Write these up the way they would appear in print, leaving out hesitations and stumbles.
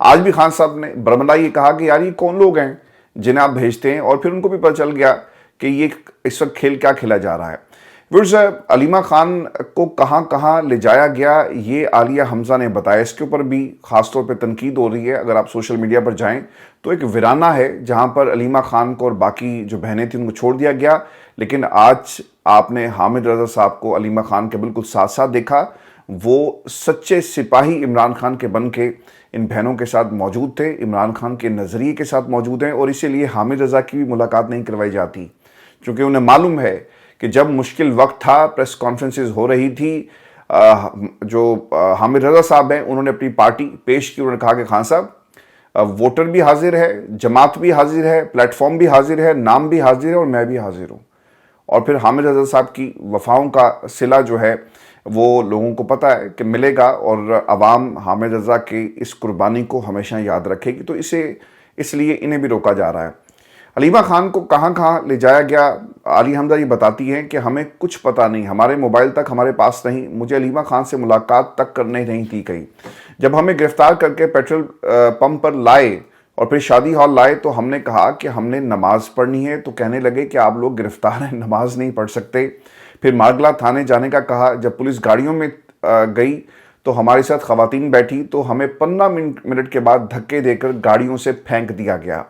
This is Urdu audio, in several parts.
آج بھی خان صاحب نے برملا یہ کہا کہ یار یہ کون لوگ ہیں جنہیں آپ بھیجتے ہیں، اور پھر ان کو بھی پتہ چل گیا کہ یہ اس وقت کھیل کیا کھیلا جا رہا ہے۔ ویورز، علیمہ خان کو کہاں کہاں لے جایا گیا یہ عالیہ حمزہ نے بتایا۔ اس کے اوپر بھی خاص طور پہ تنقید ہو رہی ہے۔ اگر آپ سوشل میڈیا پر جائیں تو ایک ویرانہ ہے جہاں پر علیمہ خان کو اور باقی جو بہنیں تھیں ان کو چھوڑ دیا گیا، لیکن آج آپ نے حامد رضا صاحب کو علیمہ خان کے بالکل ساتھ ساتھ دیکھا۔ وہ سچے سپاہی عمران خان کے بن کے ان بہنوں کے ساتھ موجود تھے، عمران خان کے نظریے کے ساتھ موجود ہیں، اور اسی لیے حامد رضا کی بھی ملاقات نہیں کروائی جاتی، چونکہ انہیں معلوم ہے کہ جب مشکل وقت تھا، پریس کانفرنسز ہو رہی تھی، جو حامد رضا صاحب ہیں انہوں نے اپنی پارٹی پیش کی، انہوں نے کہا کہ خان صاحب ووٹر بھی حاضر ہے، جماعت بھی حاضر ہے، پلیٹ فارم بھی حاضر ہے، نام بھی حاضر ہے، اور میں بھی حاضر ہوں۔ اور پھر حامد رضا صاحب کی وفاؤں کا صلہ جو ہے وہ لوگوں کو پتہ ہے کہ ملے گا، اور عوام حامد رضا کی اس قربانی کو ہمیشہ یاد رکھے گی، تو اس لیے انہیں بھی روکا جا رہا ہے۔ علیمہ خان کو کہاں کہاں لے جایا گیا، عالیہ حمزہ یہ بتاتی ہیں کہ ہمیں کچھ پتہ نہیں، ہمارے موبائل تک ہمارے پاس نہیں، مجھے علیمہ خان سے ملاقات تک کرنے نہیں تھی کہیں۔ جب ہمیں گرفتار کر کے پیٹرول پمپ پر لائے اور پھر شادی ہال لائے تو ہم نے کہا کہ ہم نے نماز پڑھنی ہے، تو کہنے لگے کہ آپ لوگ گرفتار ہیں، نماز نہیں پڑھ سکتے۔ پھر مارگلا تھانے جانے کا کہا، جب پولیس گاڑیوں میں گئی تو ہمارے ساتھ خواتین بیٹھی تو ہمیں 15 منٹ کے بعد دھکے دے کر گاڑیوں سے پھینک دیا گیا۔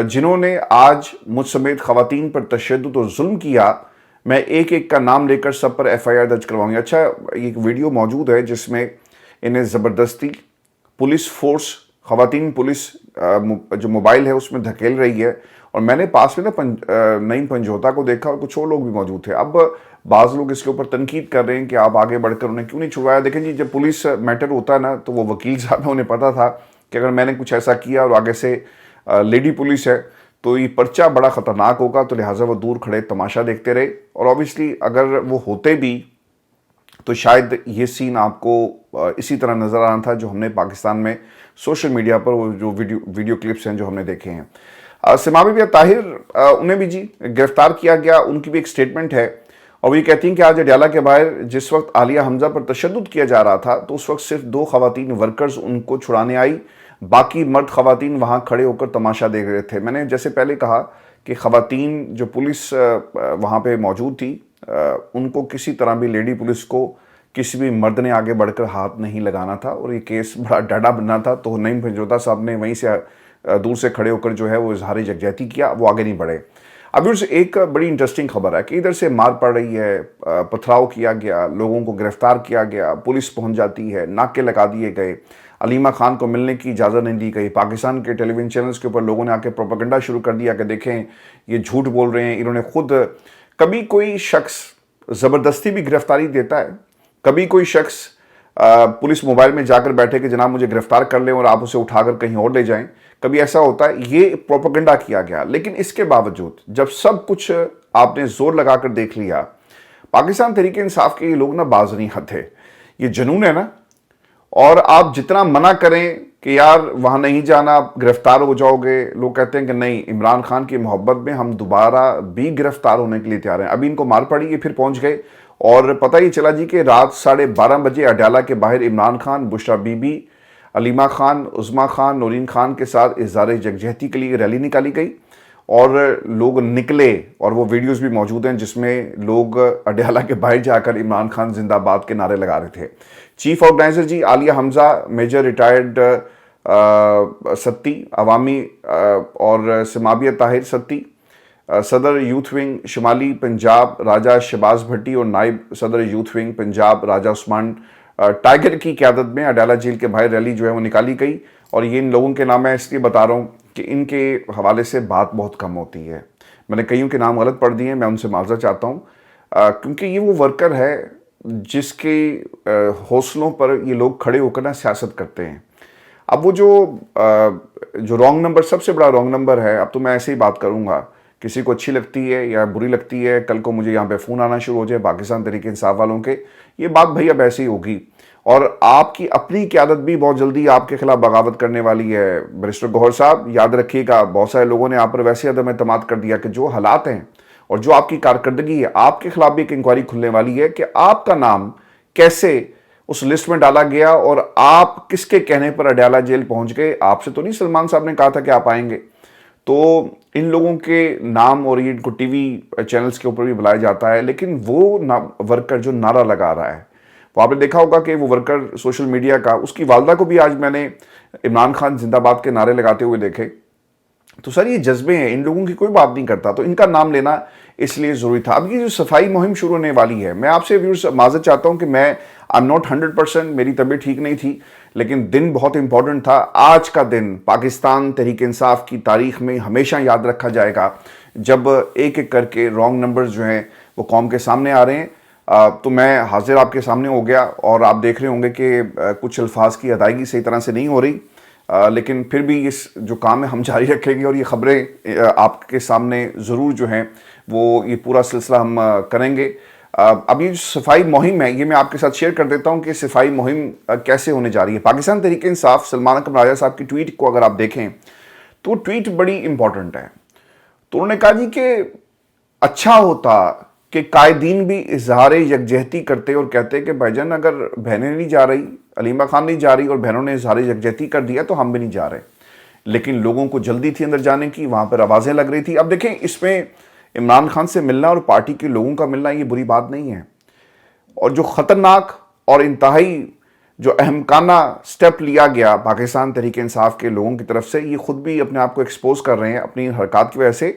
جنہوں نے آج مجھ سمیت خواتین پر تشدد اور ظلم کیا، میں ایک ایک کا نام لے کر سب پر ایف آئی آر درج کرواؤں گا۔ اچھا، ایک ویڈیو موجود ہے جس میں انہیں زبردستی پولیس فورس، خواتین پولیس جو موبائل ہے اس میں دھکیل رہی ہے، اور میں نے پاس میں نعیم پنجوتا کو دیکھا اور کچھ اور لوگ بھی موجود تھے۔ اب بعض لوگ اس کے اوپر تنقید کر رہے ہیں کہ آپ آگے بڑھ کر انہیں کیوں نہیں چھڑوایا۔ دیکھیں جی، جب پولیس میٹر ہوتا ہے نا تو وہ وکیل صاحب ہیں، انہیں پتا تھا کہ اگر میں نے کچھ ایسا کیا اور آگے سے لیڈی پولیس ہے تو یہ پرچہ بڑا خطرناک ہوگا، تو لہٰذا وہ دور کھڑے تماشا دیکھتے رہے، اور اوبیسلی اگر وہ ہوتے بھی تو شاید یہ سین آپ کو اسی طرح نظر آنا تھا جو ہم نے پاکستان میں سوشل میڈیا پر وہ جو ویڈیو کلپس ہیں جو ہم نے دیکھے ہیں۔ سما بی بی طاہر، انہیں بھی جی گرفتار کیا گیا، ان کی بھی ایک سٹیٹمنٹ ہے، اور وہ یہ کہتی ہیں کہ آج اڈیالہ کے باہر جس وقت عالیہ حمزہ پر تشدد کیا جا رہا تھا تو اس وقت صرف 2 خواتین ورکرز ان کو چھڑانے آئی، باقی مرد خواتین وہاں کھڑے ہو کر تماشا دیکھ رہے تھے۔ میں نے جیسے پہلے کہا کہ خواتین جو پولیس وہاں پہ موجود تھی، ان کو کسی طرح بھی لیڈی پولیس کو کسی بھی مرد نے آگے بڑھ کر ہاتھ نہیں لگانا تھا، اور یہ کیس بڑا ڈاڈا بننا تھا، تو نعیم پنجوتا صاحب نے وہیں سے دور سے کھڑے ہو کر جو ہے وہ اظہار یکجہتی کیا، وہ آگے نہیں بڑھے۔ اب ایک بڑی انٹرسٹنگ خبر ہے کہ ادھر سے مار پڑ رہی ہے، پتھراؤ کیا گیا، لوگوں کو گرفتار کیا گیا، پولیس پہنچ جاتی ہے، ناکے لگا دیے گئے، علیمہ خان کو ملنے کی اجازت نہیں دی گئی، پاکستان کے ٹیلی ویژن چینلز کے اوپر لوگوں نے آ کے پروپیگنڈا شروع کر دیا کہ دیکھیں یہ جھوٹ بول رہے ہیں۔ انہوں نے خود، کبھی کوئی شخص زبردستی بھی گرفتاری دیتا ہے، کبھی کوئی شخص پولیس موبائل میں جا کر بیٹھے کہ جناب مجھے گرفتار کر لیں اور آپ اسے اٹھا کر کہیں اور لے جائیں، کبھی ایسا ہوتا ہے، یہ پروپیگنڈا کیا گیا۔ لیکن اس کے باوجود جب سب کچھ آپ نے زور لگا کر دیکھ لیا، پاکستان تحریک انصاف کے یہ لوگ نا باز نہیں آتے، یہ جنون ہے نا، اور آپ جتنا منع کریں کہ یار وہاں نہیں جانا، آپ گرفتار ہو جاؤ گے، لوگ کہتے ہیں کہ نہیں، عمران خان کی محبت میں ہم دوبارہ بھی گرفتار ہونے کے لیے تیار ہیں۔ ابھی ان کو مار پڑی، یہ پھر پہنچ گئے، اور پتہ ہی چلا جی کہ رات 12:30 بجے اڈیالہ کے باہر عمران خان، بشرا بی بی، علیمہ خان، عظمیٰ خان، نورین خان کے ساتھ اظہار یکجہتی کے لیے ریلی نکالی گئی، اور لوگ نکلے، اور وہ ویڈیوز بھی موجود ہیں جس میں لوگ اڈیالہ کے باہر جا کر عمران خان زندہ باد کے نعرے لگا رہے تھے۔ چیف آرگنائزر جی عالیہ حمزہ، میجر ریٹائرڈ ستی عوامی اور سمابیہ طاہر ستی، صدر یوتھ ونگ شمالی پنجاب راجہ شہباز بھٹی، اور نائب صدر یوتھ ونگ پنجاب راجہ عثمان ٹائیگر کی قیادت میں اڈیالہ جیل کے باہر ریلی جو ہے وہ نکالی گئی۔ اور یہ ان لوگوں کے نام میں اس لیے بتا رہا ہوں کہ ان کے حوالے سے بات بہت کم ہوتی ہے، میں نے کئیوں کے نام غلط پڑھ دیے ہیں، میں ان سے معذرت چاہتا ہوں، کیونکہ یہ وہ ورکر ہے جس کے حوصلوں پر یہ لوگ کھڑے ہو کر نا سیاست کرتے ہیں۔ اب وہ جو رانگ نمبر، سب سے بڑا رانگ نمبر ہے، اب تو میں ایسے ہی بات کروں گا، کسی کو اچھی لگتی ہے یا بری لگتی ہے، کل کو مجھے یہاں پہ فون آنا شروع ہو جائے پاکستان تحریک انصاف والوں کے، یہ بات بھئی اب ایسے ہی ہوگی، اور آپ کی اپنی قیادت بھی بہت جلدی آپ کے خلاف بغاوت کرنے والی ہے۔ بیرسٹر گوہر صاحب یاد رکھیے گا، بہت سارے لوگوں نے آپ پر ویسے عدم اعتماد کر دیا کہ جو حالات ہیں اور جو آپ کی کارکردگی ہے، آپ کے خلاف بھی ایک انکوائری کھلنے والی ہے کہ آپ کا نام کیسے اس لسٹ میں ڈالا گیا اور آپ کس کے کہنے پر اڈیالہ جیل پہنچ گئے؟ آپ سے تو نہیں سلمان صاحب نے کہا تھا کہ آپ آئیں گے؟ تو ان لوگوں کے نام اور ان کو ٹی وی چینلز کے اوپر بھی بلایا جاتا ہے، لیکن وہ ورکر جو نعرہ لگا رہا ہے، وہ آپ نے دیکھا ہوگا کہ وہ ورکر سوشل میڈیا کا، اس کی والدہ کو بھی آج میں نے عمران خان زندہ باد کے نعرے لگاتے ہوئے دیکھے۔ تو سر یہ جذبے ہیں، ان لوگوں کی کوئی بات نہیں کرتا، تو ان کا نام لینا اس لیے ضروری تھا۔ اب یہ جو صفائی مہم شروع ہونے والی ہے، میں آپ سے ویورز معذرت چاہتا ہوں کہ میں I'm not 100%، میری طبیعت ٹھیک نہیں تھی، لیکن دن بہت امپورٹنٹ تھا۔ آج کا دن پاکستان تحریک انصاف کی تاریخ میں ہمیشہ یاد رکھا جائے گا، جب ایک ایک کر کے رانگ نمبرز جو ہیں وہ قوم کے سامنے آ رہے ہیں۔ تو میں حاضر آپ کے سامنے ہو گیا، اور آپ دیکھ رہے ہوں گے کہ کچھ الفاظ کی ادائیگی صحیح طرح سے نہیں ہو رہی، لیکن پھر بھی اس جو کام ہے ہم جاری رکھیں گے، اور یہ خبریں آپ کے سامنے ضرور جو ہیں وہ یہ پورا سلسلہ ہم کریں گے۔ اب یہ جو صفائی مہم ہے، یہ میں آپ کے ساتھ شیئر کر دیتا ہوں کہ صفائی مہم کیسے ہونے جا رہی ہے۔ پاکستان تحریک انصاف سلمان اکرم راجہ صاحب کی ٹویٹ کو اگر آپ دیکھیں تو وہ ٹویٹ بڑی امپورٹنٹ ہے۔ تو انہوں نے کہا جی کہ اچھا ہوتا کہ قائدین بھی اظہار یکجہتی کرتے اور کہتے کہ بھائی جان اگر بہنیں نہیں جا رہی، علیمہ خان نہیں جا رہی اور بہنوں نے اظہار یکجہتی کر دیا تو ہم بھی نہیں جا رہے، لیکن لوگوں کو جلدی تھی اندر جانے کی، وہاں پر آوازیں لگ رہی تھی۔ اب دیکھیں اس میں عمران خان سے ملنا اور پارٹی کے لوگوں کا ملنا یہ بری بات نہیں ہے، اور جو خطرناک اور انتہائی جو احمقانہ سٹیپ لیا گیا پاکستان تحریک انصاف کے لوگوں کی طرف سے، یہ خود بھی اپنے آپ کو ایکسپوز کر رہے ہیں اپنی حرکات کی وجہ سے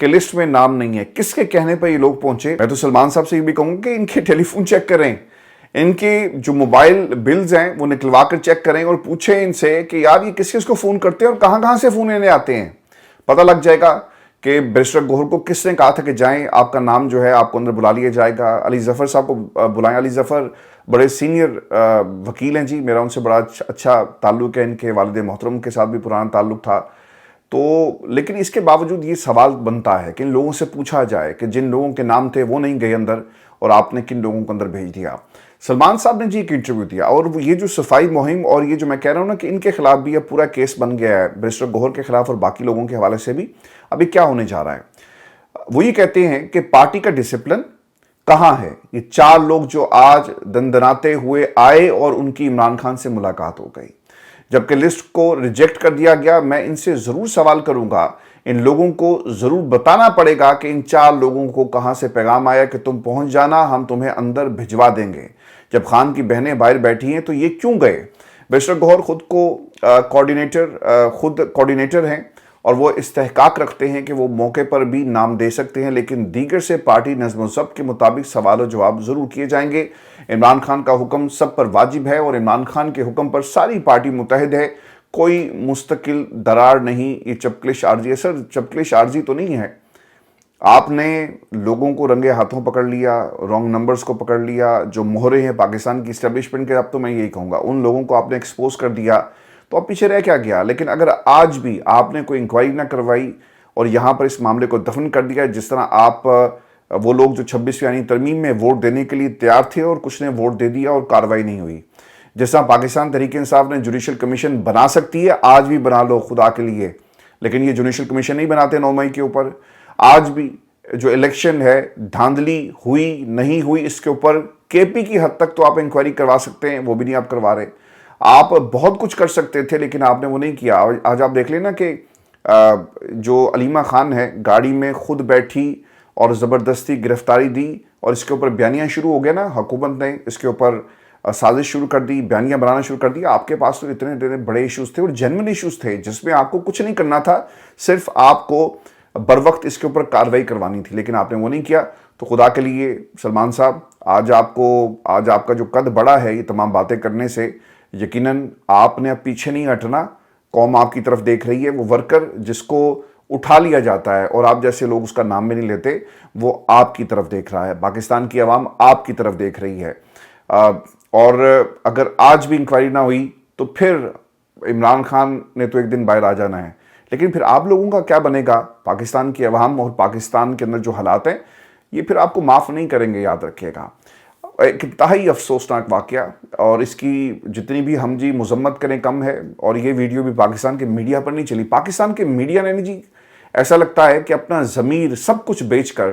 کہ لسٹ میں نام نہیں ہے۔ کس کے کہنے پر یہ لوگ پہنچے؟ میں تو سلمان صاحب سے یہ بھی کہوں کہ ان کے ٹیلی فون چیک کریں، ان کے جو موبائل بلز ہیں وہ نکلوا کر چیک کریں، اور پوچھیں ان سے کہ یار یہ کس کو فون کرتے ہیں اور کہاں کہاں سے فون لینے آتے ہیں۔ پتہ لگ جائے گا کہ بیرسٹر گوہر کو کس نے کہا تھا کہ جائیں، آپ کا نام جو ہے آپ کو اندر بلا لیا جائے گا۔ علی ظفر صاحب کو بلائیں، علی ظفر بڑے سینئر وکیل ہیں جی، میرا ان سے بڑا اچھا تعلق ہے، ان کے والد محترم کے ساتھ بھی پرانا تعلق تھا۔ تو لیکن اس کے باوجود یہ سوال بنتا ہے کہ ان لوگوں سے پوچھا جائے کہ جن لوگوں کے نام تھے وہ نہیں گئے اندر، اور آپ نے کن لوگوں کو اندر بھیج دیا۔ سلمان صاحب نے جی ایک انٹرویو دیا، اور یہ جو صفائی مہم اور یہ جو میں کہہ رہا ہوں نا کہ ان کے خلاف بھی اب پورا کیس بن گیا ہے، بیرسٹر گوہر کے خلاف اور باقی لوگوں کے حوالے سے بھی۔ ابھی کیا ہونے جا رہا ہے؟ وہ یہ کہتے ہیں کہ پارٹی کا ڈسپلن کہاں ہے؟ یہ 4 لوگ جو آج دندناتے ہوئے آئے اور ان کی عمران خان سے ملاقات ہو گئی، جبکہ لسٹ کو ریجیکٹ کر دیا گیا۔ میں ان سے ضرور سوال کروں گا، ان لوگوں کو ضرور بتانا پڑے گا کہ ان 4 لوگوں کو کہاں سے پیغام آیا کہ تم پہنچ جانا، ہم تمہیں اندر بھجوا دیں گے۔ جب خان کی بہنیں باہر بیٹھی ہیں تو یہ کیوں گئے؟ بیرسٹر گوہر خود کوارڈینیٹر ہیں، اور وہ استحقاق رکھتے ہیں کہ وہ موقع پر بھی نام دے سکتے ہیں، لیکن دیگر سے پارٹی نظم و ضبط کے مطابق سوال و جواب ضرور کیے جائیں گے۔ عمران خان کا حکم سب پر واجب ہے، اور عمران خان کے حکم پر ساری پارٹی متحد ہے، کوئی مستقل درار نہیں۔ یہ چپکلش عارضی ہے سر، چپکلش عارضی تو نہیں ہے۔ آپ نے لوگوں کو رنگے ہاتھوں پکڑ لیا، رانگ نمبرز کو پکڑ لیا، جو مہرے ہیں پاکستان کی اسٹیبلشمنٹ کے، اب تو میں یہی کہوں گا ان لوگوں کو آپ نے ایکسپوز کر دیا، تو اب پیچھے رہ کیا گیا؟ لیکن اگر آج بھی آپ نے کوئی انکوائری نہ کروائی اور یہاں پر اس معاملے کو دفن کر دیا، جس طرح آپ وہ لوگ جو 26 یعنی ترمیم میں ووٹ دینے کے لیے تیار تھے اور کچھ نے ووٹ دے دیا اور کارروائی نہیں ہوئی، جس طرح پاکستان تحریک انصاف نے جوڈیشل کمیشن بنا سکتی ہے، آج بھی بنا لو خدا کے لیے، لیکن یہ جوڈیشل کمیشن نہیں بناتے 9 مئی کے اوپر۔ آج بھی جو الیکشن ہے دھاندلی ہوئی نہیں ہوئی، اس کے اوپر کے پی کی حد تک تو آپ انکوائری کروا سکتے ہیں، وہ بھی نہیں آپ کروا رہے۔ آپ بہت کچھ کر سکتے تھے لیکن آپ نے وہ نہیں کیا۔ آج آپ دیکھ لیں نا کہ جو علیمہ خان ہے گاڑی میں خود بیٹھی اور زبردستی گرفتاری دی، اور اس کے اوپر بیانیاں شروع ہو گیا نا، حکومت نے اس کے اوپر سازش شروع کر دی، بیانیاں بنانا شروع کر دی۔ آپ کے پاس تو اتنے بڑے ایشوز تھے اور جینوئن ایشوز تھے جس میں آپ کو کچھ نہیں کرنا تھا، صرف آپ کو بر وقت اس کے اوپر کارروائی کروانی تھی، لیکن آپ نے وہ نہیں کیا۔ تو خدا کے لیے سلمان صاحب، آج آپ کا جو قد بڑا ہے یہ تمام باتیں کرنے سے، یقیناً آپ نے اب پیچھے نہیں ہٹنا، قوم آپ کی طرف دیکھ رہی ہے۔ وہ ورکر جس کو اٹھا لیا جاتا ہے اور آپ جیسے لوگ اس کا نام بھی نہیں لیتے، وہ آپ کی طرف دیکھ رہا ہے، پاکستان کی عوام آپ کی طرف دیکھ رہی ہے۔ اور اگر آج بھی انکوائری نہ ہوئی تو پھر عمران خان نے تو ایک دن باہر آ جانا ہے، لیکن پھر آپ لوگوں کا کیا بنے گا؟ پاکستان کی عوام اور پاکستان کے اندر جو حالات ہیں یہ پھر آپ کو معاف نہیں کریں گے، یاد رکھیے گا۔ ایک انتہائی افسوسناک واقعہ، اور اس کی جتنی بھی ہم جی مذمت کریں کم ہے، اور یہ ویڈیو بھی پاکستان کے میڈیا پر نہیں چلی۔ پاکستان کے میڈیا نے جی ایسا لگتا ہے کہ اپنا ضمیر سب کچھ بیچ کر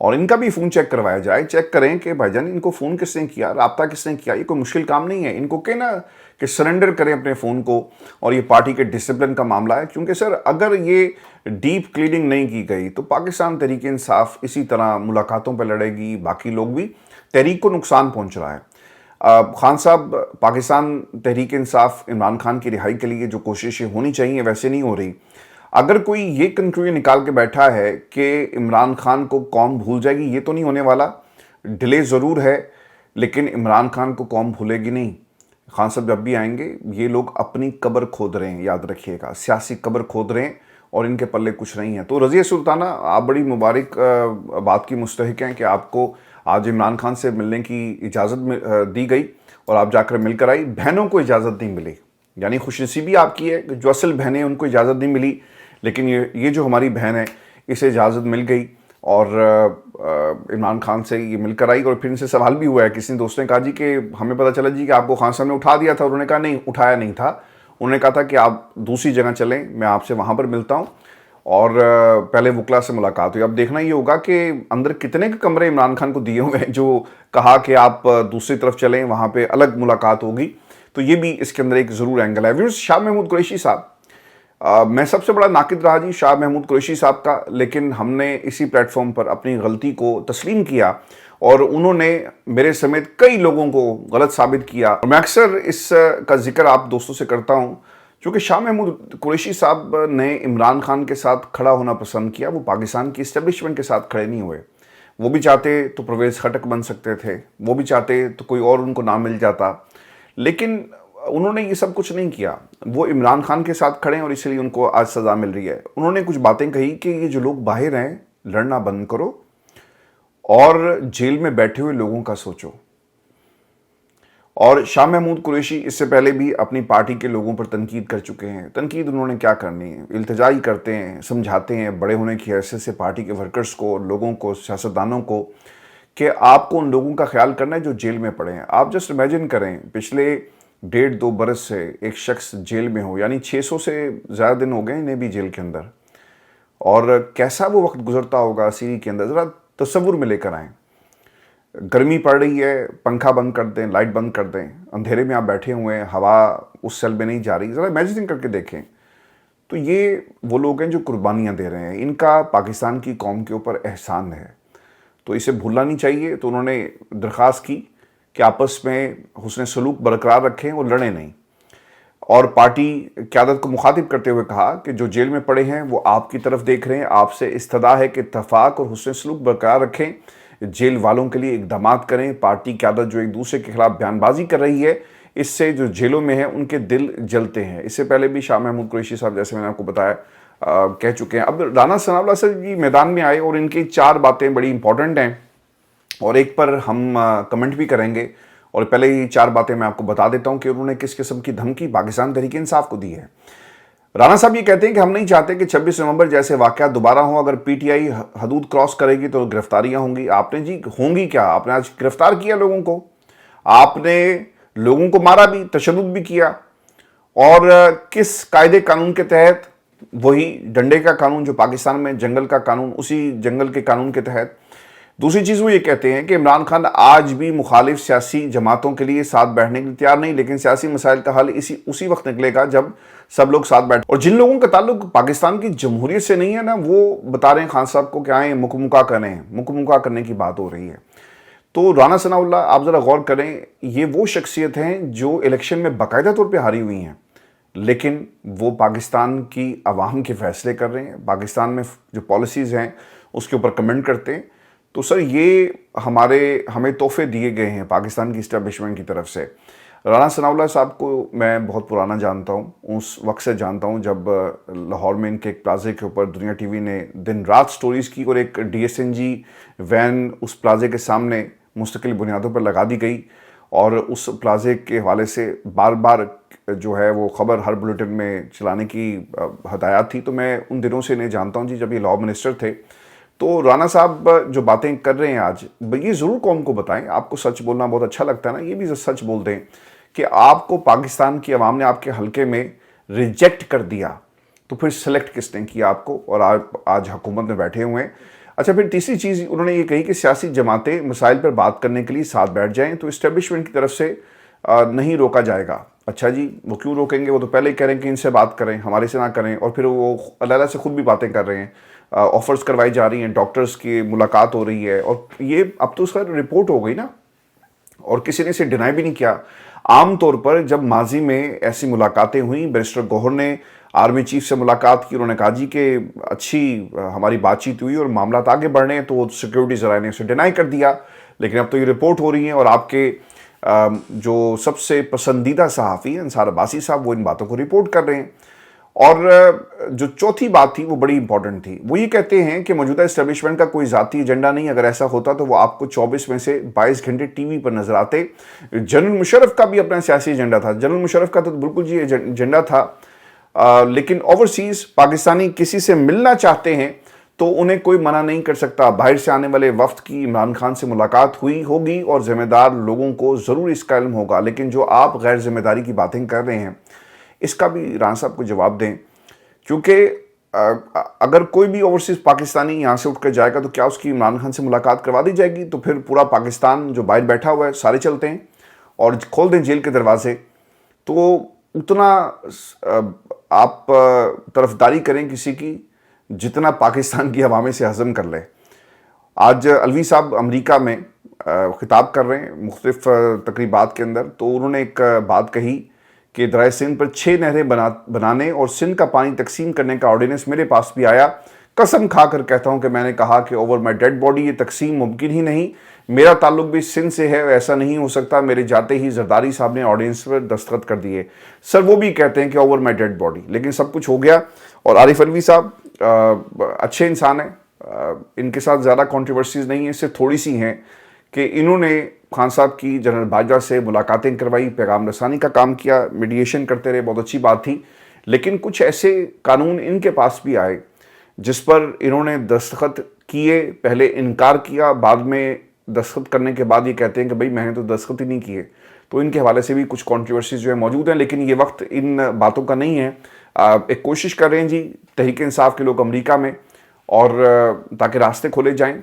اور ان کا بھی فون چیک کروایا جائے. چیک کریں کہ بھائی جان ان کو فون کس نے کیا, رابطہ کس نے کیا. یہ کوئی مشکل کام نہیں ہے. ان کو کہنا کہ سرنڈر کریں اپنے فون کو, اور یہ پارٹی کے ڈسپلن کا معاملہ ہے. کیونکہ سر اگر یہ ڈیپ کلیننگ نہیں کی گئی تو پاکستان تحریک انصاف اسی طرح ملاقاتوں پہ لڑے گی, باقی لوگ بھی. تحریک کو نقصان پہنچ رہا ہے. خان صاحب, پاکستان تحریک انصاف عمران خان کی رہائی کے لیے جو کوششیں ہونی چاہیے ویسے نہیں ہو رہی. اگر کوئی یہ کنکلوژن نکال کے بیٹھا ہے کہ عمران خان کو قوم بھول جائے گی, یہ تو نہیں ہونے والا. ڈیلے ضرور ہے لیکن عمران خان کو قوم بھولے گی نہیں. خان صاحب جب بھی آئیں گے, یہ لوگ اپنی قبر کھود رہے ہیں, یاد رکھیے گا, سیاسی قبر کھود رہے ہیں اور ان کے پلے کچھ نہیں ہے. تو رضیہ سلطانہ, آپ بڑی مبارک بات کی مستحق ہیں کہ آپ کو آج عمران خان سے ملنے کی اجازت دی گئی اور آپ جا کر مل کر آئی. بہنوں کو اجازت نہیں ملی, یعنی خوش نصیبی آپ کی ہے کہ جو اصل بہنیں ان کو اجازت نہیں ملی, لیکن یہ جو ہماری بہن ہے اسے اجازت مل گئی اور عمران خان سے یہ مل کر آئی. اور پھر ان سے سوال بھی ہوا ہے, کسی دوست نے کہا جی کہ ہمیں پتہ چلا جی کہ آپ کو خان صاحب نے اٹھا دیا تھا. انہوں نے کہا نہیں, اٹھایا نہیں تھا. انہوں نے کہا تھا کہ آپ دوسری جگہ چلیں, میں آپ سے وہاں پر ملتا ہوں اور پہلے وکلا سے ملاقات ہوئی. اب دیکھنا یہ ہوگا کہ اندر کتنے کے کمرے عمران خان کو دیے ہوئے ہیں جو کہا کہ آپ دوسری طرف چلیں, وہاں پہ الگ ملاقات ہوگی. تو یہ بھی اس کے اندر ایک ضرور اینگل ہے. ویورز, شاہ محمود قریشی صاحب, میں سب سے بڑا ناقد رہا جی شاہ محمود قریشی صاحب کا, لیکن ہم نے اسی پلیٹ فارم پر اپنی غلطی کو تسلیم کیا اور انہوں نے میرے سمیت کئی لوگوں کو غلط ثابت کیا. اور میں اکثر اس کا ذکر آپ دوستوں سے کرتا ہوں, کیونکہ شاہ محمود قریشی صاحب نے عمران خان کے ساتھ کھڑا ہونا پسند کیا. وہ پاکستان کی اسٹیبلشمنٹ کے ساتھ کھڑے نہیں ہوئے. وہ بھی چاہتے تو پرویز خٹک بن سکتے تھے, وہ بھی چاہتے تو کوئی اور ان کو نام مل جاتا, لیکن انہوں نے یہ سب کچھ نہیں کیا. وہ عمران خان کے ساتھ کھڑے ہیں اور اس لیے ان کو آج سزا مل رہی ہے. انہوں نے کچھ باتیں کہی کہ یہ جو لوگ باہر ہیں, لڑنا بند کرو اور جیل میں بیٹھے ہوئے لوگوں کا سوچو. اور شاہ محمود قریشی اس سے پہلے بھی اپنی پارٹی کے لوگوں پر تنقید کر چکے ہیں. تنقید انہوں نے کیا کرنی ہے, التجا ہی کرتے ہیں, سمجھاتے ہیں بڑے ہونے کی حیثیت سے پارٹی کے ورکرز کو, لوگوں کو, سیاستدانوں کو, کہ آپ کو ان لوگوں کا خیال کرنا ہے جو جیل میں پڑے ہیں. آپ جسٹ امیجن کریں, پچھلے 1.5-2 برس سے ایک شخص جیل میں ہو, یعنی 600 سے زیادہ دن ہو گئے انہیں بھی جیل کے اندر, اور کیسا وہ وقت گزرتا ہوگا سیری کے اندر. ذرا تصور میں لے کر آئیں. گرمی پڑ رہی ہے, پنکھا بند کر دیں, لائٹ بند کر دیں, اندھیرے میں آپ بیٹھے ہوئے ہیں, ہوا اس سیل میں نہیں جا رہی. ذرا امیجن کر کے دیکھیں. تو یہ وہ لوگ ہیں جو قربانیاں دے رہے ہیں. ان کا پاکستان کی قوم کے اوپر احسان ہے, تو اسے بھولنا نہیں چاہیے. تو انہوں نے درخواست کی کہ آپس میں حسن سلوک برقرار رکھیں اور لڑیں نہیں. اور پارٹی قیادت کو مخاطب کرتے ہوئے کہا کہ جو جیل میں پڑے ہیں وہ آپ کی طرف دیکھ رہے ہیں, آپ سے استدعا ہے کہ اتفاق اور حسن سلوک برقرار رکھیں, جیل والوں کے لیے اقدامات کریں. پارٹی قیادت جو ایک دوسرے کے خلاف بیان بازی کر رہی ہے, اس سے جو جیلوں میں ہیں ان کے دل جلتے ہیں. اس سے پہلے بھی شاہ محمود قریشی صاحب, جیسے میں نے آپ کو بتایا, کہہ چکے ہیں. اب رانا ثناء اللہ صاحب جی میدان میں آئے اور ان کی 4 باتیں بڑی امپورٹنٹ ہیں, اور ایک پر ہم کمنٹ بھی کریں گے. اور پہلے ہی 4 باتیں میں آپ کو بتا دیتا ہوں کہ انہوں نے کس قسم کی دھمکی پاکستان تحریک انصاف کو دی ہے. رانا صاحب یہ کہتے ہیں کہ ہم نہیں چاہتے کہ 26 نومبر جیسے واقعات دوبارہ ہوں. اگر پی ٹی آئی حدود کراس کرے گی تو گرفتاریاں ہوں گی. آپ نے جی ہوں گی کیا, آپ نے آج گرفتار کیا لوگوں کو, آپ نے لوگوں کو مارا بھی, تشدد بھی کیا, اور کس قاعدے قانون کے تحت, وہی ڈنڈے کا قانون جو پاکستان میں جنگل کا قانون, اسی جنگل کے قانون کے تحت. دوسری چیز وہ یہ کہتے ہیں کہ عمران خان آج بھی مخالف سیاسی جماعتوں کے لیے ساتھ بیٹھنے کے لیے تیار نہیں, لیکن سیاسی مسائل کا حل اسی وقت نکلے گا جب سب لوگ ساتھ بیٹھیں. اور جن لوگوں کا تعلق پاکستان کی جمہوریت سے نہیں ہے نا, وہ بتا رہے ہیں خان صاحب کو کہ آئیں مکہ کریں, مکہ کرنے کی بات ہو رہی ہے. تو رانا ثناء اللہ, آپ ذرا غور کریں, یہ وہ شخصیت ہیں جو الیکشن میں باقاعدہ طور پہ ہاری ہوئی ہیں, لیکن وہ پاکستان کی عوام کے فیصلے کر رہے ہیں, پاکستان میں جو پالیسیز ہیں اس کے اوپر کمنٹ کرتے ہیں. تو سر یہ ہمیں تحفے دیے گئے ہیں پاکستان کی اسٹیبلشمنٹ کی طرف سے. رانا ثناء اللہ صاحب کو میں بہت پرانا جانتا ہوں, اس وقت سے جانتا ہوں جب لاہور میں ان کے ایک پلازے کے اوپر دنیا ٹی وی نے دن رات سٹوریز کی, اور ایک D S N G van اس پلازے کے سامنے مستقل بنیادوں پر لگا دی گئی, اور اس پلازے کے حوالے سے بار بار جو ہے وہ خبر ہر بلیٹن میں چلانے کی ہدایات تھی. تو میں ان دنوں سے انہیں جانتا ہوں جی, جب یہ لاء منسٹر تھے. تو رانا صاحب جو باتیں کر رہے ہیں آج, یہ ضرور قوم کو بتائیں. آپ کو سچ بولنا بہت اچھا لگتا ہے نا, یہ بھی سچ بول دیں کہ آپ کو پاکستان کی عوام نے آپ کے حلقے میں ریجیکٹ کر دیا, تو پھر سلیکٹ کس نے کیا آپ کو, اور آپ آج حکومت میں بیٹھے ہوئے ہیں. اچھا پھر تیسری چیز انہوں نے یہ کہی کہ سیاسی جماعتیں مسائل پر بات کرنے کے لیے ساتھ بیٹھ جائیں تو اسٹیبلشمنٹ کی طرف سے نہیں روکا جائے گا. اچھا جی وہ کیوں روکیں گے؟ وہ تو پہلے ہی کہہ رہے ہیں کہ ان سے بات کریں، ہمارے سے نہ کریں، اور پھر وہ علیحدہ سے خود بھی باتیں کر رہے ہیں، آفرز کروائی جا رہی ہیں، ڈاکٹرز کی ملاقات ہو رہی ہے، اور یہ اب تو اس کا رپورٹ ہو گئی نا، اور کسی نے اسے ڈینائی بھی نہیں کیا. عام طور پر جب ماضی میں ایسی ملاقاتیں ہوئیں، بیرسٹر گوہر نے آرمی چیف سے ملاقات کی، انہوں نے کہا جی کہ اچھی ہماری بات چیت ہوئی اور معاملات آگے بڑھنے ہیں، تو سیکیورٹی ذرائع نے اسے ڈینائی کر دیا. لیکن اب تو یہ رپورٹ ہو رہی ہیں، اور آپ کے جو سب سے پسندیدہ صحافی ہیں انصار عباسی صاحب، وہ ان باتوں کو رپورٹ کر رہے ہیں. اور جو چوتھی بات تھی وہ بڑی امپورٹنٹ تھی. وہ یہ کہتے ہیں کہ موجودہ اسٹیبلشمنٹ کا کوئی ذاتی ایجنڈا نہیں، اگر ایسا ہوتا تو وہ آپ کو 24 میں سے 22 گھنٹے ٹی وی پر نظر آتے. جنرل مشرف کا بھی اپنا سیاسی ایجنڈا تھا، جنرل مشرف کا تو بالکل جی ایجنڈا تھا، لیکن اوورسیز پاکستانی کسی سے ملنا چاہتے ہیں تو انہیں کوئی منع نہیں کر سکتا. باہر سے آنے والے وفد کی عمران خان سے ملاقات ہوئی ہوگی اور ذمہ دار لوگوں کو ضرور اس کا علم ہوگا، لیکن جو آپ غیر ذمہ داری کی باتیں کر رہے ہیں اس کا بھی رانا صاحب کو جواب دیں. کیونکہ اگر کوئی بھی اوورسیز پاکستانی یہاں سے اٹھ کر جائے گا تو کیا اس کی عمران خان سے ملاقات کروا دی جائے گی؟ تو پھر پورا پاکستان جو باہر بیٹھا ہوا ہے سارے چلتے ہیں اور کھول دیں جیل کے دروازے. تو اتنا آپ طرفداری کریں کسی کی جتنا پاکستان کی عوام سے ہضم کر لے. آج علوی صاحب امریکہ میں خطاب کر رہے ہیں مختلف تقریبات کے اندر، تو انہوں نے ایک بات کہی کہ درائے سندھ پر 6 نہریں بنانے اور سندھ کا پانی تقسیم کرنے کا آرڈیننس میرے پاس بھی آیا. قسم کھا کر کہتا ہوں کہ میں نے کہا کہ اوور مائی ڈیڈ باڈی یہ تقسیم ممکن ہی نہیں، میرا تعلق بھی سندھ سے ہے، ایسا نہیں ہو سکتا. میرے جاتے ہی زرداری صاحب نے آرڈیننس پر دستخط کر دیے. سر وہ بھی کہتے ہیں کہ اوور مائی ڈیڈ باڈی، لیکن سب کچھ ہو گیا. اور عارف علوی صاحب اچھے انسان ہیں، ان کے ساتھ زیادہ کنٹروورسیز نہیں ہیں، صرف تھوڑی سی ہیں کہ انہوں نے خان صاحب کی جنرل باجوہ سے ملاقاتیں کروائی، پیغام رسانی کا کام کیا، میڈیشن کرتے رہے، بہت اچھی بات تھی. لیکن کچھ ایسے قانون ان کے پاس بھی آئے جس پر انہوں نے دستخط کیے، پہلے انکار کیا، بعد میں دستخط کرنے کے بعد یہ کہتے ہیں کہ بھئی میں نے تو دستخط ہی نہیں کیے. تو ان کے حوالے سے بھی کچھ کنٹروورسیز جو ہیں موجود ہیں، لیکن یہ وقت ان باتوں کا نہیں ہے. ایک کوشش کر رہے ہیں جی تحریک انصاف کے لوگ امریکہ میں، اور تاکہ راستے کھولے جائیں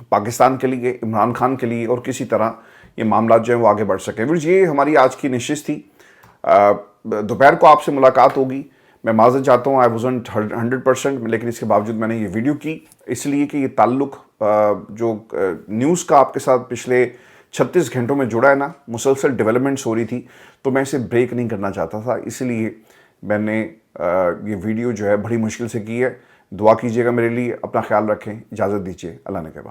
پاکستان کے لیے، عمران خان کے لیے، اور کسی طرح یہ معاملات جو ہیں وہ آگے بڑھ سکیں. یہ ہماری آج کی نشست تھی. دوپہر کو آپ سے ملاقات ہوگی. میں معذرت چاہتا ہوں، آئی وازنٹ 100%، لیکن اس کے باوجود میں نے یہ ویڈیو کی اس لیے کہ یہ تعلق جو نیوز کا آپ کے ساتھ پچھلے 36 گھنٹوں میں جڑا ہے نا، مسلسل ڈیولپمنٹس ہو رہی تھی، تو میں اسے بریک نہیں کرنا چاہتا تھا. اس لیے میں نے یہ ویڈیو جو ہے بڑی مشکل سے کی ہے. دعا کیجیے گا میرے لیے. اپنا خیال رکھیں. اجازت دیجیے. اللہ نے کہا.